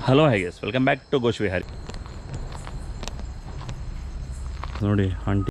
Hello hi guys welcome back to ಗೋಶ್ ವಿಹಾರಿ. ನೋಡಿ aunty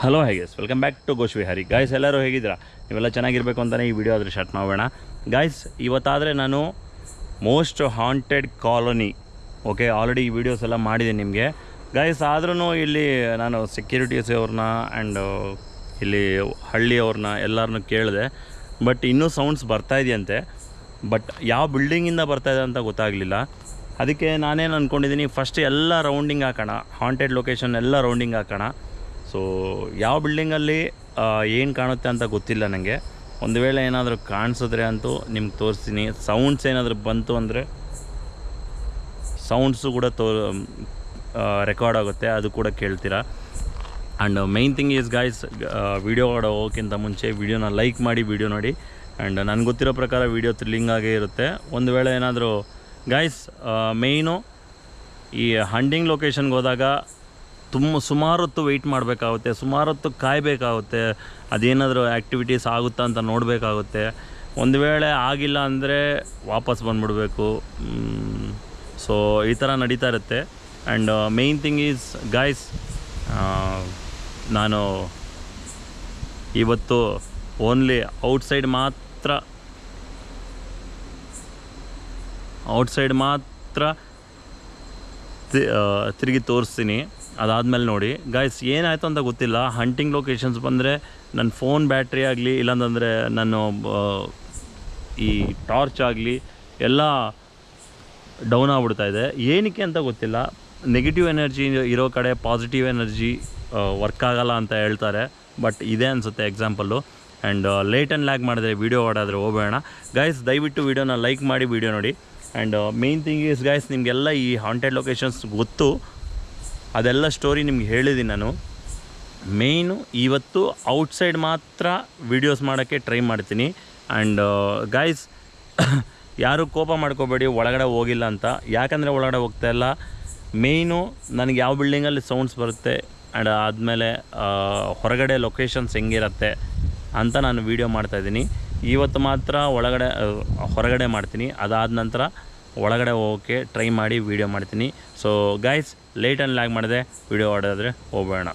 hello hi guys welcome back to ಗೋಶ್ ವಿಹಾರಿ. ಗಾಯ್ಸ್ ಎಲ್ಲರೂ ಹೇಗಿದ್ದೀರಾ? ನೀವೆಲ್ಲ ಚೆನ್ನಾಗಿರಬೇಕು ಅಂತಲೇ ಈ ವಿಡಿಯೋ ಆದರೆ ಸ್ಟಾರ್ಟ್ ಮಾಡೋಣ. ಗಾಯ್ಸ್ ಇವತ್ತಾದರೆ ನಾನು most haunted colony, okay, already ಈ ವಿಡಿಯೋಸ್ ಎಲ್ಲ ಮಾಡಿದ್ದೀನಿ ನಿಮಗೆ ಗಾಯ್ಸ್. ಆದ್ರೂ ಇಲ್ಲಿ ನಾನು ಸೆಕ್ಯೂರಿಟೀಸ್ ಅವ್ರನ್ನ ಆ್ಯಂಡ್ ಇಲ್ಲಿ ಹಳ್ಳಿಯವ್ರನ್ನ ಎಲ್ಲರನ್ನೂ ಕೇಳಿದೆ, ಬಟ್ ಇನ್ನೂ ಸೌಂಡ್ಸ್ ಬರ್ತಾಯಿದೆಯಂತೆ. ಬಟ್ ಯಾವ ಬಿಲ್ಡಿಂಗಿಂದ ಬರ್ತಾಯಿದೆ ಅಂತ ಗೊತ್ತಾಗಲಿಲ್ಲ. ಅದಕ್ಕೆ ನಾನೇನು ಅಂದ್ಕೊಂಡಿದ್ದೀನಿ, ಫಸ್ಟ್ ಎಲ್ಲ ರೌಂಡಿಂಗ್ ಹಾಕೋಣ, ಹಾಂಟೆಡ್ ಲೊಕೇಶನ್ ಎಲ್ಲ ರೌಂಡಿಂಗ್ ಹಾಕೋಣ. ಸೊ ಯಾವ ಬಿಲ್ಡಿಂಗಲ್ಲಿ ಏನು ಕಾಣುತ್ತೆ ಅಂತ ಗೊತ್ತಿಲ್ಲ ನನಗೆ. ಒಂದು ವೇಳೆ ಏನಾದರೂ ಕಾಣಿಸಿದ್ರೆ ಅಂತೂ ನಿಮ್ಗೆ ತೋರಿಸ್ತೀನಿ. ಸೌಂಡ್ಸ್ ಏನಾದರೂ ಬಂತು ಅಂದರೆ ಸೌಂಡ್ಸು ಕೂಡ ರೆಕಾರ್ಡ್ ಆಗುತ್ತೆ, ಅದು ಕೂಡ ಕೇಳ್ತೀರಾ. And main thing is guys, video ಹೋಗೋಕ್ಕಿಂತ ಮುಂಚೆ ವೀಡಿಯೋನ ಲೈಕ್ ಮಾಡಿ ವಿಡಿಯೋ ನೋಡಿ. ಆ್ಯಂಡ್ ನನಗೆ ಗೊತ್ತಿರೋ ಪ್ರಕಾರ ವೀಡಿಯೋ ಥ್ರಿಲ್ಲಿಂಗಾಗೇ ಇರುತ್ತೆ. ಒಂದು ವೇಳೆ ಏನಾದರೂ ಗಾಯ್ಸ್ ಮೇಯ್ನು ಈ ಹಂಟಿಂಗ್ ಲೊಕೇಶನ್ಗೆ ಹೋದಾಗ ಸುಮಾರು ಹೊತ್ತು ವೆಯ್ಟ್ ಮಾಡಬೇಕಾಗುತ್ತೆ, ಸುಮಾರು ಹೊತ್ತು ಕಾಯಬೇಕಾಗುತ್ತೆ. ಅದೇನಾದರೂ ಆ್ಯಕ್ಟಿವಿಟೀಸ್ ಆಗುತ್ತಾ ಅಂತ ನೋಡಬೇಕಾಗುತ್ತೆ. ಒಂದು ವೇಳೆ ಆಗಿಲ್ಲ ಅಂದರೆ ವಾಪಸ್ ಬಂದುಬಿಡ್ಬೇಕು. ಸೊ ಈ ಥರ ನಡೀತಾ ಇರುತ್ತೆ. And main thing is guys, ನಾನು ಇವತ್ತು ಓನ್ಲಿ ಔಟ್ಸೈಡ್ ಮಾತ್ರ ತಿರುಗಿ ತೋರಿಸ್ತೀನಿ. ಅದಾದಮೇಲೆ ನೋಡಿ ಗಾಯ್ಸ್ ಏನಾಯಿತು ಅಂತ ಗೊತ್ತಿಲ್ಲ. ಹಂಟಿಂಗ್ ಲೊಕೇಶನ್ಸ್ ಬಂದರೆ ನನ್ನ ಫೋನ್ ಬ್ಯಾಟ್ರಿ ಆಗಲಿ, ಇಲ್ಲಾಂತಂದರೆ ನಾನು ಈ ಟಾರ್ಚ್ ಆಗಲಿ ಎಲ್ಲ ಡೌನ್ ಆಗ್ಬಿಡ್ತಾಯಿದೆ. ಏನಕ್ಕೆ ಅಂತ ಗೊತ್ತಿಲ್ಲ. ನೆಗೆಟಿವ್ ಎನರ್ಜಿ ಇರೋ ಕಡೆ ಪಾಸಿಟಿವ್ ಎನರ್ಜಿ ವರ್ಕ್ ಆಗಲ್ಲ ಅಂತ ಹೇಳ್ತಾರೆ. ಬಟ್ ಇದೆ ಅನಿಸುತ್ತೆ example. And late and lag ಮಾಡಿದ್ರೆ ವೀಡಿಯೋ ಓಡಾದರೆ ಹೋಗಬೇಡ ಗೈಸ್. ದಯವಿಟ್ಟು ವೀಡಿಯೋನ ಲೈಕ್ ಮಾಡಿ ವೀಡಿಯೋ ನೋಡಿ. And main thing is guys, ನಿಮಗೆಲ್ಲ ಈ ಹಾಂಟೆಡ್ ಲೊಕೇಶನ್ಸ್ ಗೊತ್ತು, ಅದೆಲ್ಲ ಸ್ಟೋರಿ ನಿಮ್ಗೆ ಹೇಳಿದ್ದೀನಿ ನಾನು. ಮೇಯ್ನು ಇವತ್ತು ಔಟ್ಸೈಡ್ ಮಾತ್ರ ವೀಡಿಯೋಸ್ ಮಾಡೋಕ್ಕೆ ಟ್ರೈ ಮಾಡ್ತೀನಿ. ಆ್ಯಂಡ್ ಗೈಸ್ ಯಾರೂ ಕೋಪ ಮಾಡ್ಕೋಬೇಡಿ ಒಳಗಡೆ ಹೋಗಿಲ್ಲ ಅಂತ. ಯಾಕಂದರೆ ಒಳಗಡೆ ಹೋಗ್ತಾಯಿಲ್ಲ, ಮೇಯ್ನು ನನಗೆ ಯಾವ ಬಿಲ್ಡಿಂಗಲ್ಲಿ ಸೌಂಡ್ಸ್ ಬರುತ್ತೆ ಆ್ಯಂಡ್ ಆದಮೇಲೆ ಹೊರಗಡೆ ಲೊಕೇಶನ್ಸ್ ಹೆಂಗಿರುತ್ತೆ ಅಂತ ನಾನು ವೀಡಿಯೋ ಮಾಡ್ತಾಯಿದ್ದೀನಿ. ಇವತ್ತು ಮಾತ್ರ ಹೊರಗಡೆ ಮಾಡ್ತೀನಿ, ಅದಾದ ನಂತರ ಒಳಗಡೆ ಹೋಗೋಕ್ಕೆ ಟ್ರೈ ಮಾಡಿ ವೀಡಿಯೋ ಮಾಡ್ತೀನಿ. So guys, late and lag ಮಾಡಿದೆ ವೀಡಿಯೋ ಹೊಡೆದ್ರೆ ಹೋಗಬೇಡ.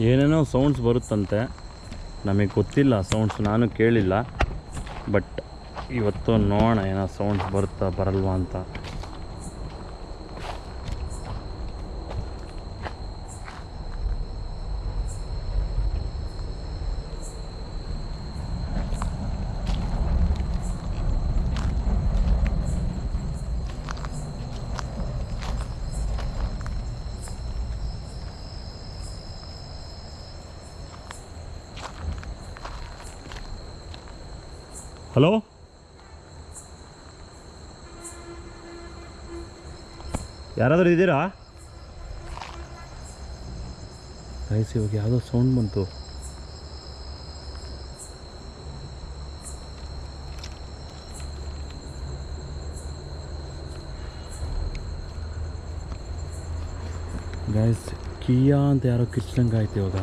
ಏನೇನೋ ಸೌಂಡ್ಸ್ ಬರುತ್ತಂತೆ, ನಮಗೆ ಗೊತ್ತಿಲ್ಲ ಸೌಂಡ್ಸ್, ನಾನು ಕೇಳಿಲ್ಲ. ಬಟ್ ಇವತ್ತು ನೋಡೋಣ ಏನೋ ಸೌಂಡ್ಸ್ ಬರುತ್ತಾ ಬರಲ್ವಾ ಅಂತ. ಹಲೋ, ಯಾರಾದರೂ ಇದ್ದೀರಾ ಗೈಸ್? ಇವಾಗ ಯಾವುದೋ ಸೌಂಡ್ ಬಂತು. ಗೈಸ್, ಕಿಯಾ ಅಂತ ಯಾರೋ ಕಿಚ್ದಂಗೆ ಆಯ್ತು ಇವಾಗ.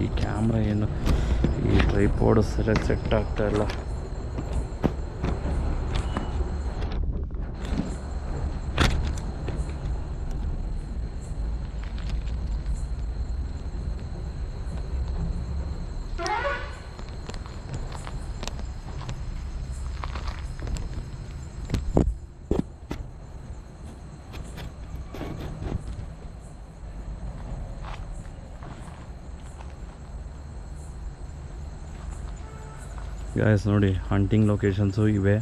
ಈ ಕ್ಯಾಮ್ರಾ ಏನು, ಈ ಟ್ರೈಪಾಡ್ ಸರಿಯಾಗಿ ಸೆಟ್ ಆಗ್ತಾ ಇಲ್ಲ. ಗೈಸ್ ನೋಡಿ, ಹಂಟಿಂಗ್ ಲೊಕೇಶನ್ಸು ಇವೆ.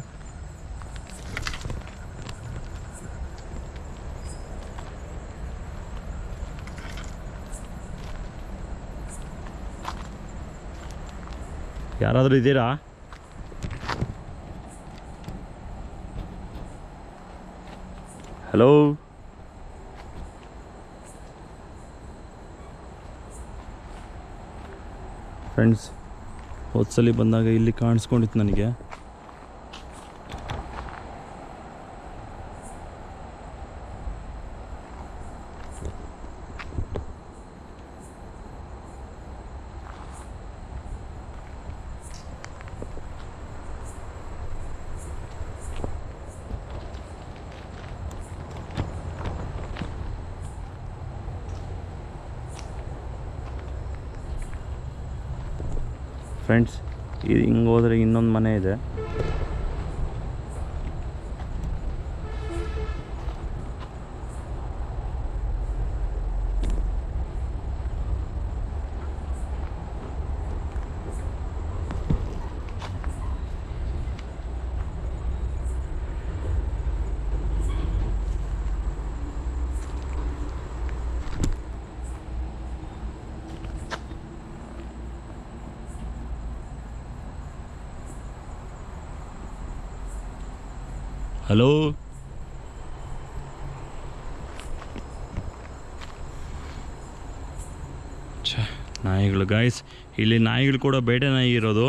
ಯಾರಾದರೂ ಇದ್ದೀರಾ? ಹಲೋ, ಫ್ರೆಂಡ್ಸ್, ಹೋದ್ಸಲಿ ಬಂದಾಗ ಇಲ್ಲಿ ಕಾಣಿಸ್ಕೊಂಡಿತ್ತು ನನಗೆ. ಫ್ರೆಂಡ್ಸ್, ಇದು ಹಿಂಗೆ ಹೋದರೆ ಇನ್ನೊಂದು ಮನೆ ಇದೆ. ಹಲೋ, ನಾಯಿ ನಾಯಿಗಳು ಗಾಯ್ಸ್. ಇಲ್ಲಿ ನಾಯಿಗಳು ಕೂಡ ಬೇಟೆ ನಾಯಿ ಇರೋದು,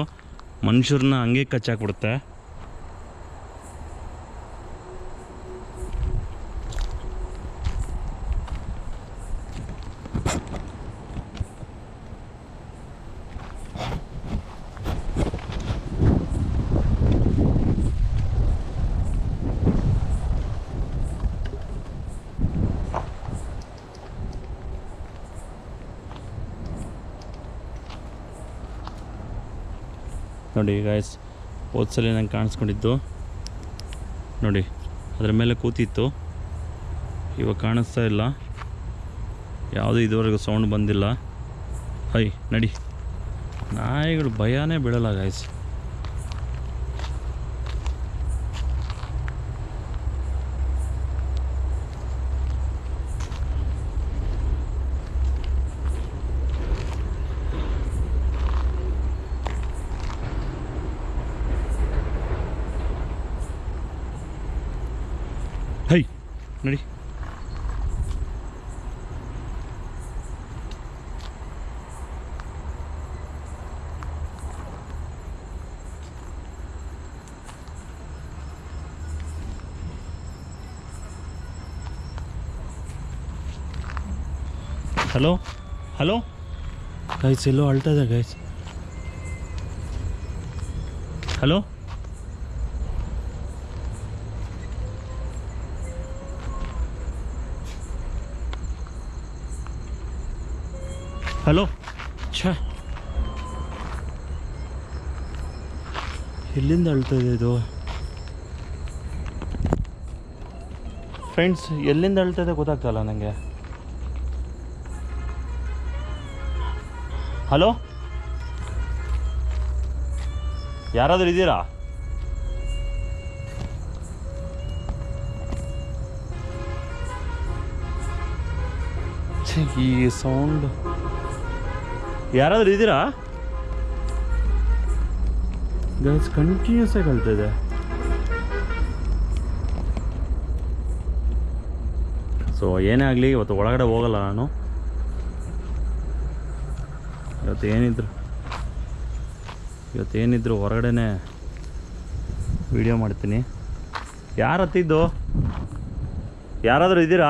ಮನುಷ್ಯರನ್ನ ಹಂಗೆ ಕಚ್ಚಾಕ್ಬಿಡುತ್ತೆ. ನೋಡಿ ಗಾಯ್ಸ್, ಹೋದ್ಸಲ ನಂಗೆ ಕಾಣಿಸ್ಕೊಂಡಿದ್ದು ನೋಡಿ, ಅದರ ಮೇಲೆ ಕೂತಿತ್ತು, ಇವಾಗ ಕಾಣಿಸ್ತಾ ಇಲ್ಲ. ಯಾವುದೂ ಇದುವರೆಗೂ ಸೌಂಡ್ ಬಂದಿಲ್ಲ. ಹೈ ನಡಿ, ನಾಯಿಗಳು ಭಯನೇ ಬಿಡಲ್ಲ ಗಾಯ್ಸ್. ಹೈ ನಡಿ. ಹಲೋ ಹಲೋ ಗೈಸ್, ಎಲ್ಲೋ ಅಳ್ತಾ ಇದೆ ಗೈಸ್. Hello hello. ಛ, ಎಲ್ಲಿಂದ ಅಳ್ತಾ ಇದೆ ಇದು ಫ್ರೆಂಡ್ಸ್? ಎಲ್ಲಿಂದ ಅಳ್ತಾ ಇದೆ ಗೊತ್ತಾಗ್ತಲ್ಲ ನನಗೆ. ಹಲೋ, ಯಾರಾದರೂ ಇದ್ದೀರಾ? ಈ ಸೌಂಡ್, ಯಾರಾದರೂ ಇದ್ದೀರಾ ಗೈಸ್? ಕಂಟಿನ್ಯೂಸ್ ಆಗಿ ಕಳ್ತಾ ಇದೆ. ಸೊ ಏನೇ ಆಗಲಿ, ಇವತ್ತು ಒಳಗಡೆ ಹೋಗಲ್ಲ ನಾನು. ಇವತ್ತೇನಿದ್ರು ಹೊರಗಡೆನೇ ವಿಡಿಯೋ ಮಾಡ್ತೀನಿ. ಯಾರು ಹತ್ತಿದ್ದು? ಯಾರಾದರೂ ಇದ್ದೀರಾ?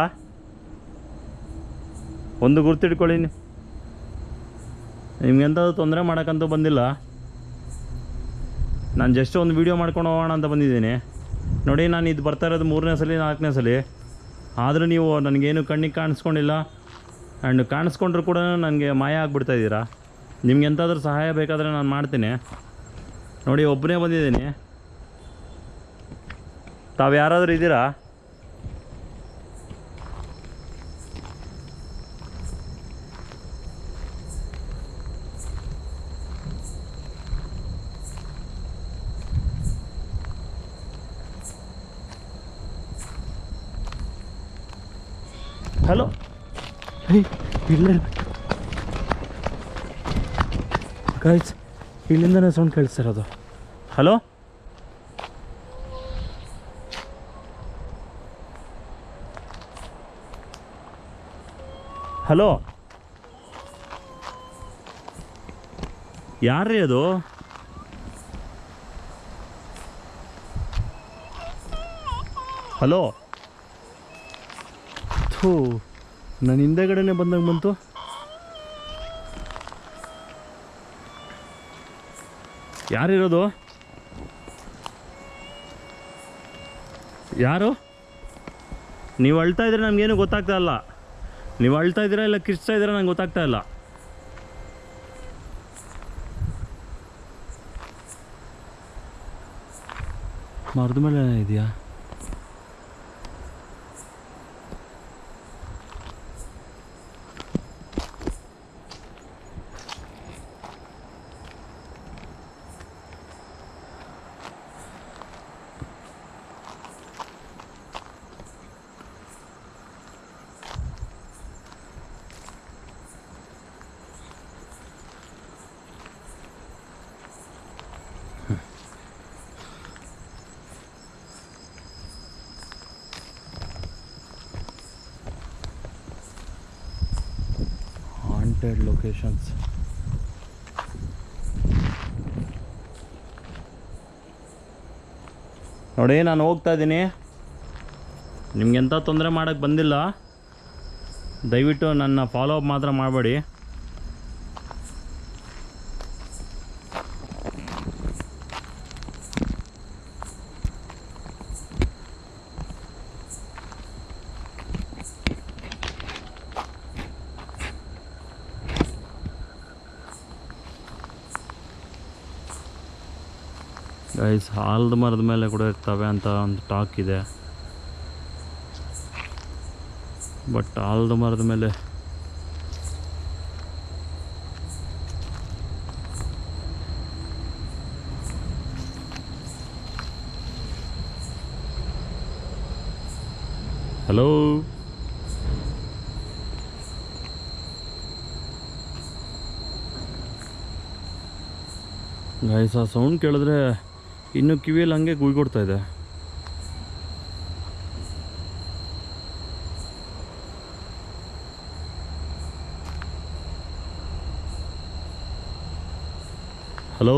ಒಂದು ಗುರ್ತಿಡ್ಕೊಳ್ಳಿ, ನಿಮ್ಗೆಂಥದ್ದು ತೊಂದರೆ ಮಾಡೋಕ್ಕಂತೂ ಬಂದಿಲ್ಲ. ನಾನು ಜಸ್ಟ್ ಒಂದು ವೀಡಿಯೋ ಮಾಡ್ಕೊಂಡು ಹೋಗೋಣ ಅಂತ ಬಂದಿದ್ದೀನಿ. ನೋಡಿ, ನಾನು ಇದು ಬರ್ತಾ ಇರೋದು 3ನೇ ಸಲ 4ನೇ ಸಲ, ಆದರೂ ನೀವು ನನಗೇನು ಕಣ್ಣಿಗೆ ಕಾಣಿಸ್ಕೊಂಡಿಲ್ಲ. ಆ್ಯಂಡ್ ಕಾಣಿಸ್ಕೊಂಡ್ರು ಕೂಡ ನನಗೆ ಮಾಯ ಆಗಿಬಿಡ್ತಾಯಿದ್ದೀರಾ. ನಿಮ್ಗೆ ಎಂತಾದ್ರೂ ಸಹಾಯ ಬೇಕಾದರೆ ನಾನು ಮಾಡ್ತೀನಿ. ನೋಡಿ, ಒಬ್ಬನೇ ಬಂದಿದ್ದೀನಿ. ತಾವು ಯಾರಾದರೂ ಇದ್ದೀರಾ? ಹಲೋ, ಇಲ್ಲ ಗೈಸ್, ಇಲ್ಲಿಂದನೇ ಸೌಂಡ್ ಕೇಳಿಸ್ತಿರೋದು. ಹಲೋ, ಹಲೋ, ಯಾರ್ರೀ ಅದು? ಹಲೋ, ಥೂ, ನನ್ನ ಹಿಂದೆಗಡೆನೇ ಬಂದಂಗೆ ಬಂತು. ಯಾರಿರೋದು? ಯಾರು? ನೀವು ಅಳ್ತಾ ಇದ್ರೆ ನಮಗೇನು ಗೊತ್ತಾಗ್ತಾ ಇಲ್ಲ. ನೀವು ಅಳ್ತಾ ಇದ್ದೀರಾ ಇಲ್ಲ ಕಿರ್ಚ್ತಾ ಇದ್ದೀರಾ ನಂಗೆ ಗೊತ್ತಾಗ್ತಾ ಇಲ್ಲ. ಮರದ ಮೇಲೆ ಇದೆಯಾ? Haunted locations. ನೋಡಿ ನಾನು ಹೋಗ್ತಾ ಇದ್ದೀನಿ, ನಿಮಗೆಂಥ ತೊಂದರೆ ಮಾಡೋಕ್ಕೆ ಬಂದಿಲ್ಲ. ದಯವಿಟ್ಟು ನನ್ನ ಫಾಲೋ ಅಪ್ ಮಾತ್ರ ಮಾಡಬೇಡಿ. ಗೈಸ್, ಆಲದ ಮರದ ಮೇಲೆ ಕೂಡ ಇರ್ತವೆ ಅಂತ ಒಂದು ಟಾಕ್ ಇದೆ. ಬಟ್ ಆಲದ ಮರದ ಮೇಲೆ ಹಲೋ ಗೈಸ್, ಆ ಸೌಂಡ್ ಕೇಳಿದ್ರೆ ಇನ್ನು ಕಿವಿಯಲ್ಲಿ ಹಂಗೆ ಗುಯ್ಕೊಡ್ತಾ ಇದೆ. ಹಲೋ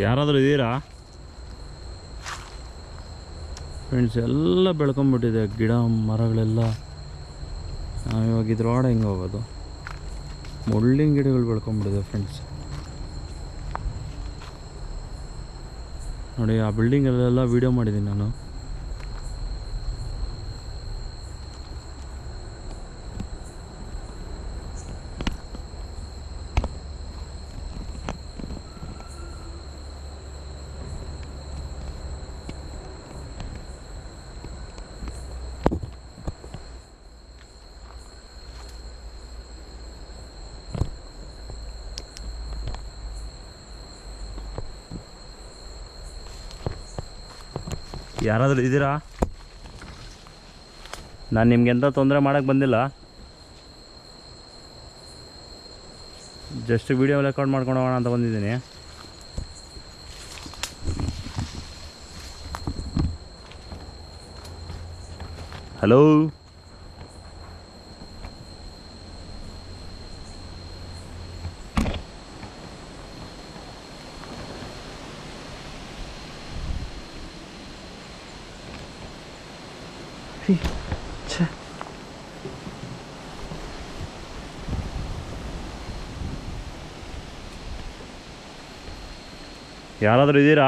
ಯಾರಾದರೂ ಇದ್ದೀರಾ ಫ್ರೆಂಡ್ಸ್? ಎಲ್ಲ ಬೆಳ್ಕೊಂಬಿಟ್ಟಿದೆ ಗಿಡ ಮರಗಳೆಲ್ಲ. ನಾವಿವಾಗ ಇದ್ರೊಳಗಡೆ ಹೆಂಗೆ ಹೋಗೋದು? ಮುಳ್ಳಿನ ಗಿಡಗಳು ಬೆಳ್ಕೊಂಬಿಟ್ಟಿದೆ ಫ್ರೆಂಡ್ಸ್. ನೋಡಿ, ಆ ಬಿಲ್ಡಿಂಗಲ್ಲೆಲ್ಲ ವೀಡಿಯೋ ಮಾಡಿದ್ದೀನಿ ನಾನು. ಯಾರಾದರೂ ಇದ್ದೀರಾ? ನಾನು ನಿಮ್ಗೆ ಎಂಥ ತೊಂದರೆ ಮಾಡೋಕ್ಕೆ ಬಂದಿಲ್ಲ. ಜಸ್ಟ್ ವೀಡಿಯೋ ರೆಕಾರ್ಡ್ ಮಾಡ್ಕೊಂಡು ಹೋಗೋಣ ಅಂತ ಬಂದಿದ್ದೀನಿ. ಹಲೋ ಯಾರಾದರೂ ಇದ್ದೀರಾ?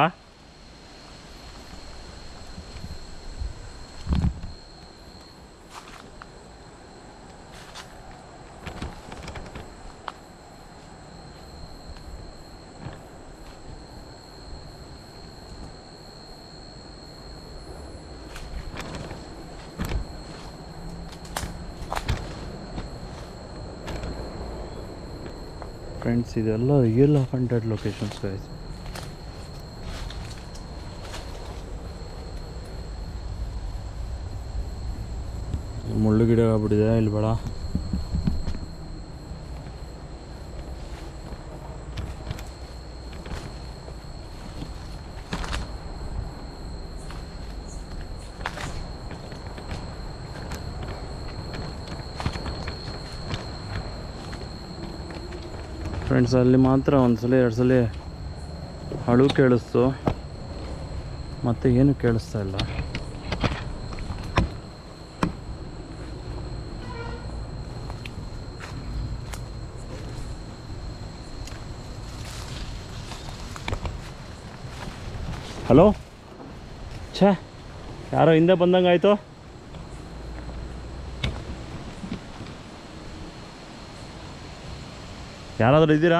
ಫ್ರೆಂಡ್ಸ್, ಇದೆಲ್ಲ ರಿಯಲ್ ಹಾಂಟೆಡ್ ಲೊಕೇಶನ್ಸ್ ಗೈಸ್. ಮುಳ್ಳು ಗಿಡ ಆಗ್ಬಿಟ್ಟಿದೆ ಇಲ್ಲಿ ಬೇಡ. ಫ್ರೆಂಡ್ಸ್, ಅಲ್ಲಿ ಮಾತ್ರ ಒಂದು ಸಲ 2 ಸಲ ಅಳು ಕೇಳಿಸ್ತು, ಮತ್ತೆ ಏನು ಕೇಳಿಸ್ತಾ ಇಲ್ಲ. ಹಲೋ, ಛೇ, ಯಾರೋ ಹಿಂದೆ ಬಂದಂಗೆ ಆಯಿತು. ಯಾರಾದರೂ ಇದ್ದೀರಾ?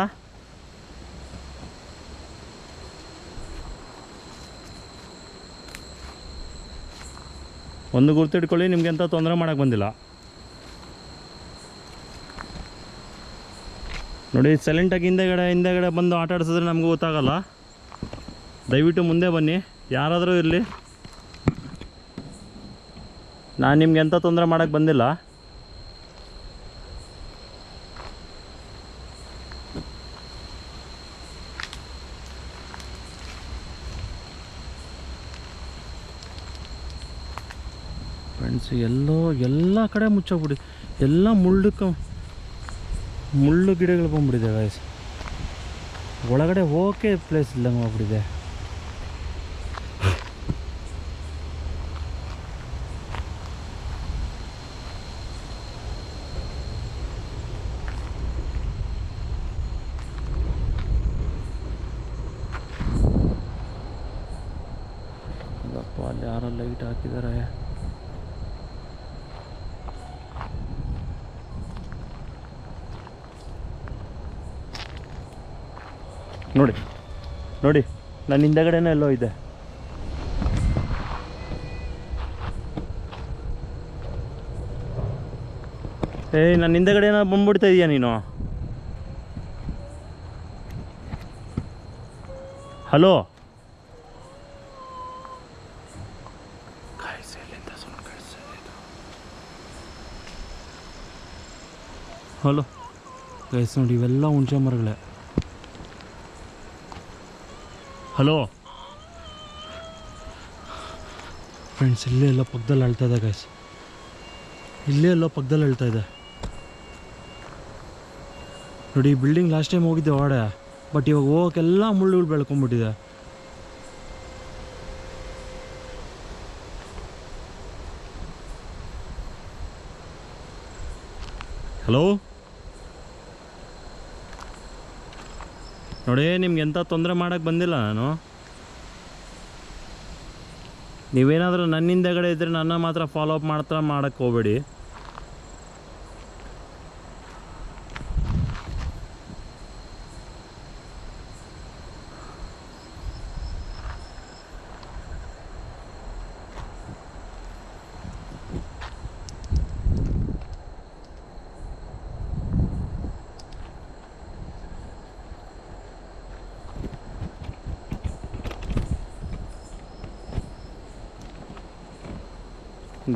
ಒಂದು ಗುರ್ತಿಟ್ಕೊಳ್ಳಿ, ನಿಮ್ಗೆ ಎಂಥ ತೊಂದರೆ ಮಾಡೋಕ್ಕೆ ಬಂದಿಲ್ಲ. ನೋಡಿ, ಸೈಲೆಂಟಾಗಿ ಹಿಂದೆಗಡೆ ಬಂದು ಆಟ ಆಡಿಸಿದ್ರೆ ನಮಗೂ ಗೊತ್ತಾಗಲ್ಲ. ದಯವಿಟ್ಟು ಮುಂದೆ ಬನ್ನಿ, ಯಾರಾದರೂ ಇರಲಿ. ನಾನು ನಿಮ್ಗೆ ಎಂಥ ತೊಂದರೆ ಮಾಡೋಕ್ಕೆ ಬಂದಿಲ್ಲ. ಫ್ರೆಂಡ್ಸ್ ಎಲ್ಲ ಕಡೆ ಮುಚ್ಚೋಗ್ಬಿಡಿ, ಎಲ್ಲ ಮುಳ್ಳು ಗಿಡಗಳು ಬಂದ್ಬಿಟ್ಟಿದೆ ಗೈಸ್. ಒಳಗಡೆ ಹೋಗಕ್ಕೆ ಪ್ಲೇಸ್ ಇಲ್ಲಂಗೆ ಹೋಗ್ಬಿಟ್ಟಿದೆ. ಅಲ್ಲಿ ಯಾರೋ ಲೈಟ್ ಹಾಕಿದ್ದಾರೆ. ನೋಡಿ ನನ್ನ ಹಿಂದಗಡೆನೇ ಎಲ್ಲೋ ಇದೆ. ನನ್ನ ಹಿಂದಗಡೆ ಏನೋ ಬಂದ್ಬಿಡ್ತಾ ಇದೀಯ ನೀನು. ಹಲೋ, ಹಲೋ ಗೈಸ್, ನೋಡಿ ಇವೆಲ್ಲ ಹುಣಸೆ ಮರಗಳೇ. ಹಲೋ ಫ್ರೆಂಡ್ಸ್, ಇಲ್ಲೇ ಎಲ್ಲ ಪಕ್ಕದಲ್ಲಿ ಅಳ್ತಾ ಇದೆ ಗೈಸ್, ಇಲ್ಲೇ ಎಲ್ಲ ಪಕ್ಕದಲ್ಲಿ ಅಳ್ತಾ ಇದೆ ನೋಡಿ. ಈ ಬಿಲ್ಡಿಂಗ್ ಲಾಸ್ಟ್ ಟೈಮ್ ಹೋಗಿದ್ದೆ ಹೊಡೆ, ಬಟ್ ಇವಾಗ ಹೋಗೋಕ್ಕೆಲ್ಲ ಮುಳ್ಳುಗಳು ಬೆಳ್ಕೊಂಡ್ಬಿಟ್ಟಿದೆ. ಹಲೋ ನೋಡಿ, ನಿಮ್ಗೆ ಎಂಥ ತೊಂದರೆ ಮಾಡೋಕ್ಕೆ ಬಂದಿಲ್ಲ ನಾನು. ನೀವೇನಾದರೂ ನನ್ನ ಹಿಂದೆಗಡೆ ಇದ್ದರೆ ನನ್ನ ಮಾತ್ರ ಫಾಲೋ ಅಪ್ ಮಾಡೋಕ್ಕೆ ಹೋಗಬೇಡಿ.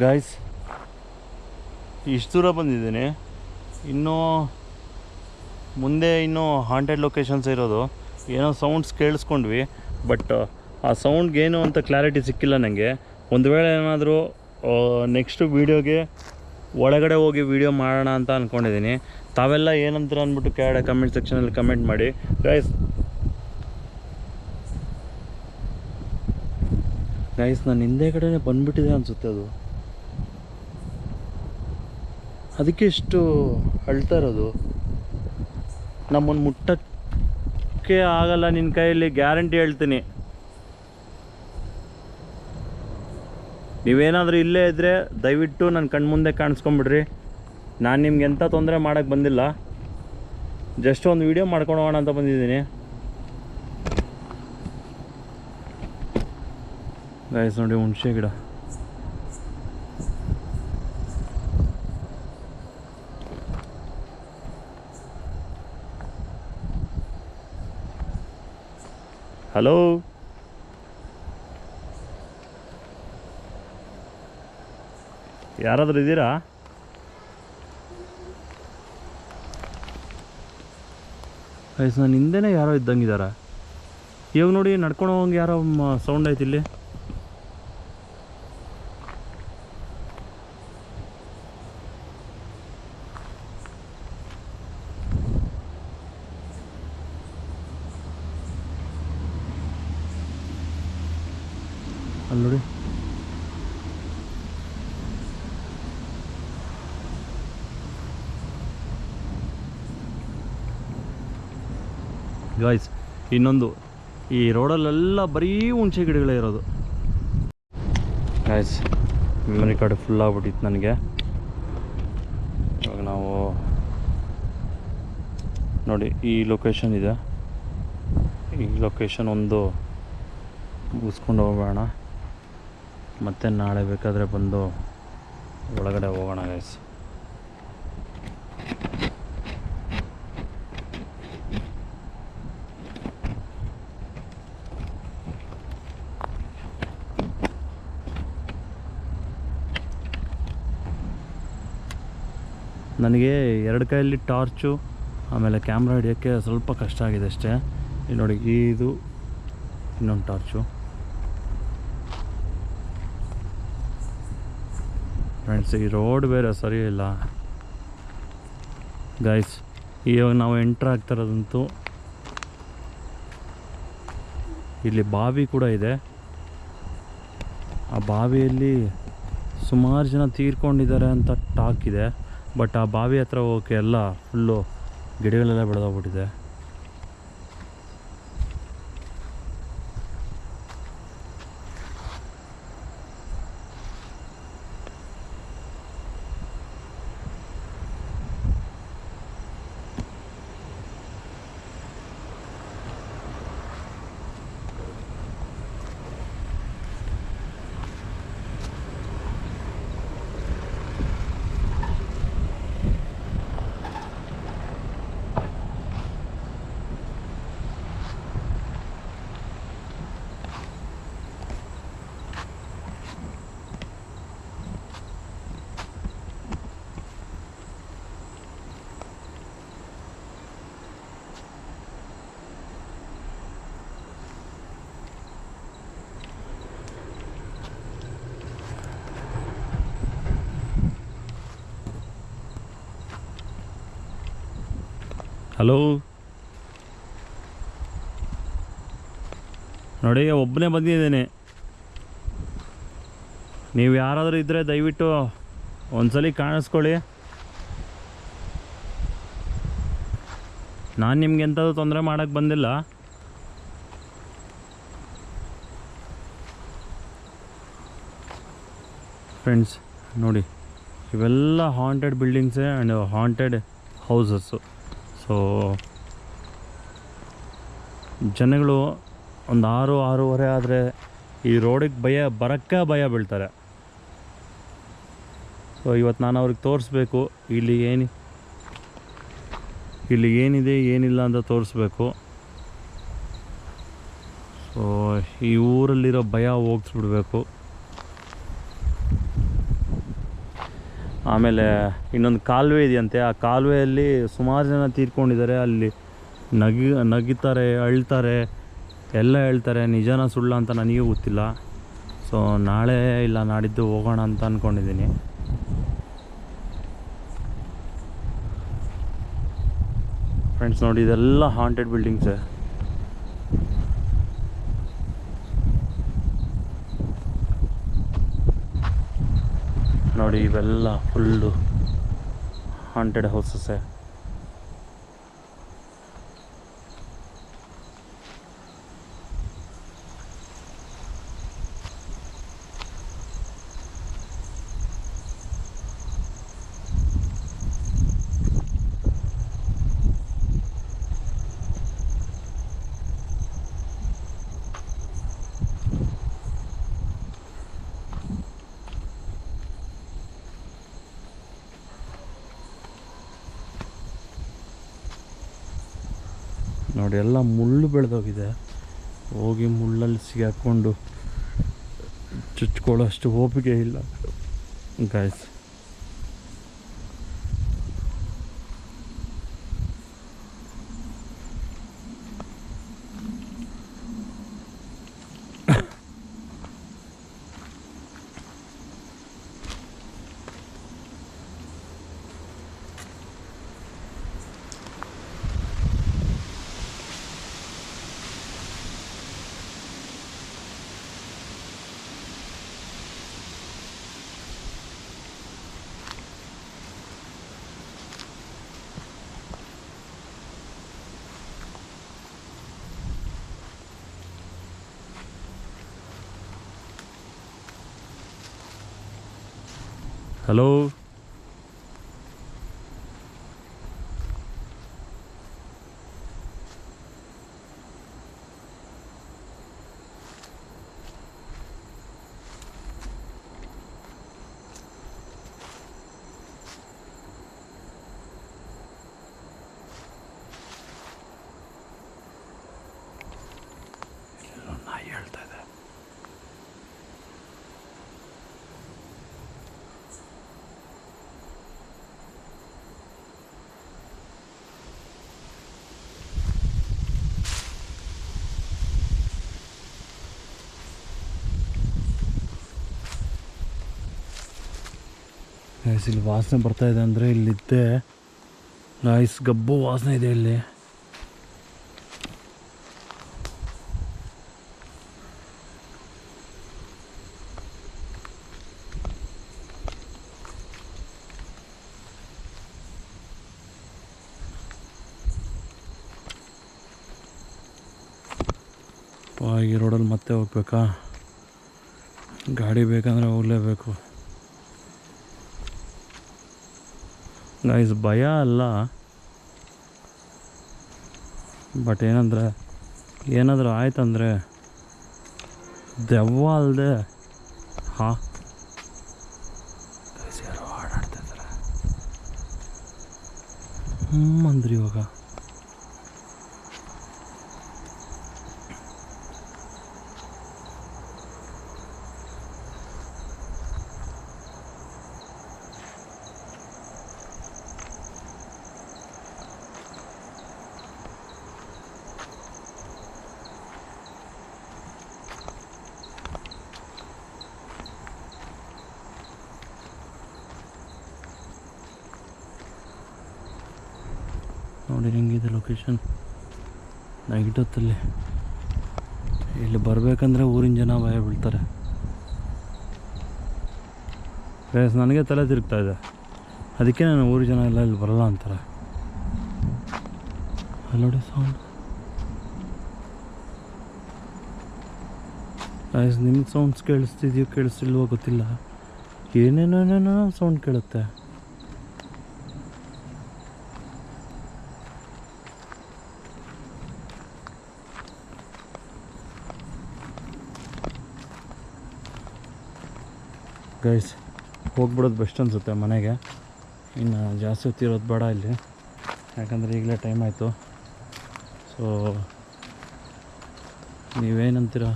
ಗಾಯ್ಸ್, ಇಷ್ಟು ದೂರ ಬಂದಿದ್ದೀನಿ, ಇನ್ನೂ ಮುಂದೆ ಹಾಂಟೆಡ್ ಲೊಕೇಶನ್ಸ್ ಇರೋದು. ಏನೋ ಸೌಂಡ್ಸ್ ಕೇಳಿಸ್ಕೊಂಡ್ವಿ, ಬಟ್ ಆ ಸೌಂಡ್ಗೇನು ಅಂತ ಕ್ಲಾರಿಟಿ ಸಿಕ್ಕಿಲ್ಲ ನನಗೆ. ಒಂದು ವೇಳೆ ಏನಾದರೂ ನೆಕ್ಸ್ಟ್ ವೀಡಿಯೋಗೆ ಒಳಗಡೆ ಹೋಗಿ ವೀಡಿಯೋ ಮಾಡೋಣ ಅಂತ ಅಂದ್ಕೊಂಡಿದ್ದೀನಿ. ತಾವೆಲ್ಲ ಏನಂತೀರ ಅಂದ್ಬಿಟ್ಟು ಕೆಳಗಡೆ ಕಮೆಂಟ್ ಸೆಕ್ಷನಲ್ಲಿ ಕಮೆಂಟ್ ಮಾಡಿ ಗೈಸ್. ನನ್ನ ಹಿಂದೆ ಕಡೆನೇ ಬಂದುಬಿಟ್ಟಿದೆ ಅನಿಸುತ್ತೆ ಅದು, ಅದಕ್ಕೆ ಇಷ್ಟು ಅಳ್ತಾ ಇರೋದು. ನಮ್ಮನ್ನು ಮುಟ್ಟಕ್ಕೆ ಆಗಲ್ಲ ನಿನ್ನ ಕೈಯಲ್ಲಿ, ಗ್ಯಾರಂಟಿ ಹೇಳ್ತೀನಿ. ನೀವೇನಾದರೂ ಇಲ್ಲೇ ಇದ್ದರೆ ದಯವಿಟ್ಟು ನನ್ನ ಕಣ್ಮುಂದೆ ಕಾಣಿಸ್ಕೊಂಬಿಡ್ರಿ. ನಾನು ನಿಮ್ಗೆ ಎಂಥ ತೊಂದರೆ ಮಾಡೋಕ್ಕೆ ಬಂದಿಲ್ಲ, ಜಸ್ಟ್ ಒಂದು ವೀಡಿಯೋ ಮಾಡ್ಕೊಂಡು ಹೋಗೋಣ ಅಂತ ಬಂದಿದ್ದೀನಿ. ಗೈಸ್ ನೋಡಿ, ಹುಣಸೆ ಗಿಡ. ಹಲೋ, ಯಾರಾದರೂ ಇದ್ದೀರಾ? ಗೈಸ್, ನನ್ನ ಹಿಂದೆನೇ ಯಾರೋ ಇದ್ದಂಗಿದ್ದಾರೆ. ಇವಾಗ ನೋಡಿ, ನಡ್ಕೊಂಡು ಹೋಗಂಗೆ ಯಾರೋ ಸೌಂಡ್ ಆಯ್ತು ಇಲ್ಲಿ. ಅಲ್ಲಿ ನೋಡಿ, ಗಾಯ್ಸ್ ಇನ್ನೊಂದು, ಈ ರೋಡಲ್ಲೆಲ್ಲ ಬರೀ ಹುಣಸೆ ಗಿಡಗಳೇ ಇರೋದು. ಗಾಯ್ಸ್, ಮೆಮರಿ ಕಾರ್ಡ್ ಫುಲ್ ಆಗ್ಬಿಟ್ಟಿತ್ತು ನನಗೆ. ಇವಾಗ ನಾವು ನೋಡಿ ಈ ಲೊಕೇಶನ್ ಇದೆ, ಈ ಲೊಕೇಶನ್ ಒಂದು ಮುಗಿಸ್ಕೊಂಡು ಹೋಗೋಣ, ಮತ್ತು ನಾಳೆ ಬೇಕಾದರೆ ಬಂದು ಒಳಗಡೆ ಹೋಗೋಣ ಗೈಸ್. ನನಗೆ ಎರಡು ಕೈಯಲ್ಲಿ ಟಾರ್ಚು ಆಮೇಲೆ ಕ್ಯಾಮ್ರಾ ಹಿಡಿಯೋಕ್ಕೆ ಸ್ವಲ್ಪ ಕಷ್ಟ ಆಗಿದೆ ಅಷ್ಟೇ. ಇಲ್ಲಿ ನೋಡಿ, ಇದು ಇನ್ನೊಂದು ಟಾರ್ಚು. ಫ್ರೆಂಡ್ಸ್, ಈ ರೋಡ್ ಬೇರೆ ಸರಿ ಇಲ್ಲ ಗೈಸ್. ಇವಾಗ ನಾವು ಎಂಟ್ರ್ ಆಗ್ತಿರೋದಂತೂ ಇಲ್ಲಿ ಬಾವಿ ಕೂಡ ಇದೆ. ಆ ಬಾವಿಯಲ್ಲಿ ಸುಮಾರು ಜನ ತೀರ್ಕೊಂಡಿದ್ದಾರೆ ಅಂತ ಟಾಕ್ ಇದೆ. ಬಟ್ ಆ ಬಾವಿ ಹತ್ರ ಹೋಗೋಕ್ಕೆ ಎಲ್ಲ ಫುಲ್ಲು ಗಿಡಗಳೆಲ್ಲ ಬೆಳೆದೋಗ್ಬಿಟ್ಟಿದೆ. ಹಲೋ ನೋಡಿ, ಒಬ್ಬನೇ ಬಂದಿದ್ದೇನೆ. ನೀವು ಯಾರಾದರೂ ಇದ್ದರೆ ದಯವಿಟ್ಟು ಒಂದ್ಸಲಿ ಕಾಣಿಸ್ಕೊಳ್ಳಿ. ನಾನು ನಿಮ್ಗೆ ಎಂಥದ್ದು ತೊಂದರೆ ಮಾಡೋಕ್ಕೆ ಬಂದಿಲ್ಲ. ಫ್ರೆಂಡ್ಸ್ ನೋಡಿ, ಇವೆಲ್ಲ ಹಾಂಟೆಡ್ ಬಿಲ್ಡಿಂಗ್ಸೇ ಆ್ಯಂಡ್ ಹಾಂಟೆಡ್ ಹೌಸಸ್ಸು. ಸೊ ಜನಗಳು ಒಂದು 6-6:30 ಆದರೆ ಈ ರೋಡಿಗೆ ಭಯ ಬೀಳ್ತಾರೆ. ಸೊ ಇವತ್ತು ನಾನು ಅವ್ರಿಗೆ ತೋರಿಸ್ಬೇಕು ಇಲ್ಲಿ ಏನಿದೆ ಏನಿಲ್ಲ ಅಂತ ತೋರಿಸ್ಬೇಕು. ಸೊ ಈ ಊರಲ್ಲಿರೋ ಭಯ ಹೋಗಿಸ್ಬಿಡ್ಬೇಕು. ಆಮೇಲೆ ಇನ್ನೊಂದು ಕಾಲುವೆ ಇದೆಯಂತೆ. ಆ ಕಾಲುವೆಯಲ್ಲಿ ಸುಮಾರು ಜನ ತೀರ್ಕೊಂಡಿದ್ದಾರೆ. ಅಲ್ಲಿ ನಗಿತಾರೆ, ಅಳ್ತಾರೆ, ಎಲ್ಲ ಹೇಳ್ತಾರೆ. ನಿಜನ ಸುಳ್ಳ ಅಂತ ನನಗೂ ಗೊತ್ತಿಲ್ಲ. ಸೊ ನಾಳೆ ಇಲ್ಲ ನಾಡಿದ್ದು ಹೋಗೋಣ ಅಂತ ಅಂದ್ಕೊಂಡಿದ್ದೀನಿ. ಫ್ರೆಂಡ್ಸ್ ನೋಡಿ, ಇದೆಲ್ಲ ಹಾಂಟೆಡ್ ಬಿಲ್ಡಿಂಗ್ಸೇ. ನೋಡಿ, ಇವೆಲ್ಲ ಫುಲ್ಲು ಹಾಂಟೆಡ್ ಹೌಸಸ್ಸೇ. ನೋಡಿ, ಎಲ್ಲ ಮುಳ್ಳು ಬೆಳೆದೋಗಿದೆ. ಹೋಗಿ ಮುಳ್ಳಲ್ಲಿ ಸಿಗಾಕೊಂಡು ಚುಚ್ಕೊಳ್ಳೋಷ್ಟು ಓಪಿಗೆ ಇಲ್ಲ ಗಾಯ್ಸ್. ಹಲೋ, ನಾಯಿ ಹೇಳ್ತಾ ಇದೆ. ಗೈಸ್ ಇಲ್ಲಿ ವಾಸನೆ ಬರ್ತಾಯಿದೆ ಅಂದರೆ ಇಲ್ಲಿದ್ದೆ ಗೈಸ್ ಗಬ್ಬು ವಾಸನೆ ಇದೆ ಇಲ್ಲಿ. ಈ ರೋಡಲ್ಲಿ ಮತ್ತೆ ಹೋಗ್ಬೇಕಾ? ಗಾಡಿ ಬೇಕಂದರೆ ಹೋಗಲೇಬೇಕು ಗೈಸ್. ಭಯ ಅಲ್ಲ, ಬಟ್ ಏನಂದರೆ ಏನಾದರೂ ಆಯ್ತಂದರೆ ದೆವ್ವ ಅಲ್ಲದೆ ಹಾಂ ಗೈಸ್ ಯಾರೋ ಹಾಡಾಡ್ತಾಯಿದ್ದಾರೆ ಅಂದ್ರಿ ಇವಾಗ. ನೋಡಿ ಹೆಂಗಿದೆ ಲೊಕೇಶನ್ ನೈಟ್ ಹೊತ್ತಲ್ಲಿ. ಇಲ್ಲಿ ಬರಬೇಕಂದ್ರೆ ಊರಿನ ಜನ ಭಯ ಬೀಳ್ತಾರೆ ಗೈಸ್. ನನಗೆ ತಲೆ ತಿರುಗ್ತಾ ಇದೆ, ಅದಕ್ಕೆ ನಾನು ಊರಿನ ಜನ ಎಲ್ಲ ಇಲ್ಲಿ ಬರಲ್ಲ ಅಂತಾರೆ. ಅಲ್ಲಿ ನೋಡಿ ಸೌಂಡ್ ಗೈಸ್. ನಿಮ್ಗೆ ಸೌಂಡ್ಸ್ ಕೇಳಿಸ್ತಿದೆಯೋ ಕೇಳಿಸ್ತಿಲ್ವೋ ಗೊತ್ತಿಲ್ಲ, ಏನೇನೇನೇನೋ ಸೌಂಡ್ ಕೇಳುತ್ತೆ. ಗೈಸ್ ಹೋಗ್ಬಿಡೋದು ಬೆಸ್ಟ್ ಅನಿಸುತ್ತೆ ಮನೆಗೆ. ಇನ್ನು ಜಾಸ್ತಿ ಹೊತ್ತಿರೋದು ಬೇಡ ಇಲ್ಲಿ, ಯಾಕಂದರೆ ಈಗಲೇ ಟೈಮ್ ಆಯಿತು. ಸೊ ನೀವೇನಂತೀರ?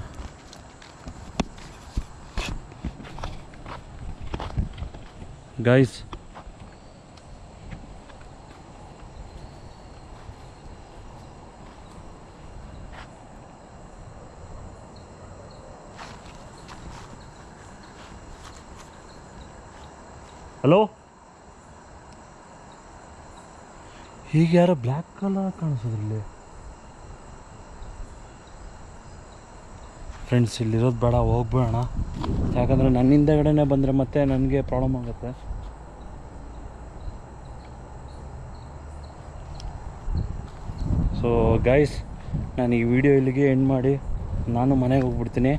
ಗೈಸ್ ಹಲೋ, ಈಗ ಯಾರೋ ಬ್ಲ್ಯಾಕ್ ಕಲರ್ ಕಾಣಿಸೋದ್ರಲ್ಲಿ. ಫ್ರೆಂಡ್ಸ್ ಇಲ್ಲಿರೋದು ಬೇಡ, ಹೋಗ್ಬೇಡ. ಯಾಕಂದರೆ ನನ್ನ ಹಿಂದೆಗಡೆನೇ ಬಂದರೆ ಮತ್ತೆ ನನಗೆ ಪ್ರಾಬ್ಲಮ್ ಆಗುತ್ತೆ. ಸೊ ಗೈಸ್ ನಾನು ಈ ವಿಡಿಯೋ ಇಲ್ಲಿಗೆ ಎಂಡ್ ಮಾಡಿ ನಾನು ಮನೆಗೆ ಹೋಗ್ಬಿಡ್ತೀನಿ.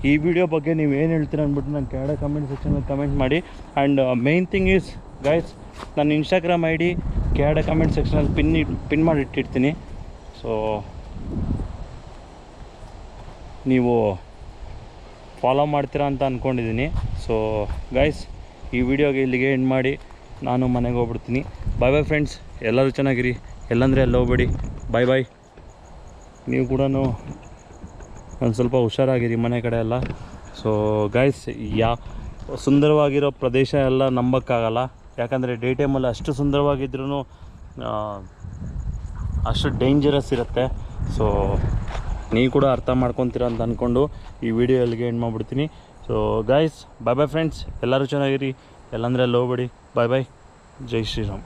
ಈ ವಿಡಿಯೋ ಬಗ್ಗೆ ನೀವು ಏನು ಹೇಳ್ತೀರ ಅಂದ್ಬಿಟ್ಟು ನಾನು ಕೆಳಗಡೆ ಕಮೆಂಟ್ ಸೆಕ್ಷನಲ್ಲಿ ಕಮೆಂಟ್ ಮಾಡಿ. And main thing is guys, ನನ್ನ ಇನ್ಸ್ಟಾಗ್ರಾಮ್ ಐ ಡಿ ಕೆಳಗಡೆ ಕಮೆಂಟ್ ಸೆಕ್ಷನಲ್ಲಿ ಪಿನ್ ಮಾಡಿ ಇಟ್ಟಿರ್ತೀನಿ. ಸೊ ನೀವು ಫಾಲೋ ಮಾಡ್ತೀರಾ ಅಂತ ಅಂದ್ಕೊಂಡಿದ್ದೀನಿ. ಸೊ ಗೈಸ್ ಈ ವಿಡಿಯೋಗೆ ಇಲ್ಲಿಗೆ ಎಂಡ್ ಮಾಡಿ ನಾನು ಮನೆಗೆ ಹೋಗ್ಬಿಡ್ತೀನಿ. ಬಾಯ್ ಬಾಯ್ ಫ್ರೆಂಡ್ಸ್, ಎಲ್ಲರೂ ಚೆನ್ನಾಗಿರಿ, ಎಲ್ಲಂದರೆ ಅಲ್ಲಿ ಹೋಗ್ಬೇಡಿ. ಬಾಯ್ ಬಾಯ್. ನೀವು ಕೂಡ ಒಂದು ಸ್ವಲ್ಪ ಹುಷಾರಾಗಿರಿ ಮನೆ ಕಡೆ ಎಲ್ಲ. ಸೊ ಗೈಸ್ ಸುಂದರವಾಗಿರೋ ಪ್ರದೇಶ ಎಲ್ಲ ನಂಬೋಕ್ಕಾಗಲ್ಲ, ಯಾಕಂದರೆ ಡೇ ಟೈಮಲ್ಲಿ ಅಷ್ಟು ಸುಂದರವಾಗಿದ್ರೂ ಅಷ್ಟು ಡೇಂಜರಸ್ ಇರುತ್ತೆ. ಸೊ ನೀವು ಕೂಡ ಅರ್ಥ ಮಾಡ್ಕೊತೀರ ಅಂತ ಅಂದ್ಕೊಂಡು ಈ ವಿಡಿಯೋ ಎಲ್ಲಿಗೆ ಎಂಡ್ ಮಾಡಿಬಿಡ್ತೀನಿ. So guys bye bye friends, ಎಲ್ಲರೂ ಚೆನ್ನಾಗಿರಿ, ಎಲ್ಲಂದರೆ ಅಲ್ಲಿ ಹೋಗ್ಬೇಡಿ. ಬಾಯ್ ಬಾಯ್. ಜೈ ಶ್ರೀರಾಮ್.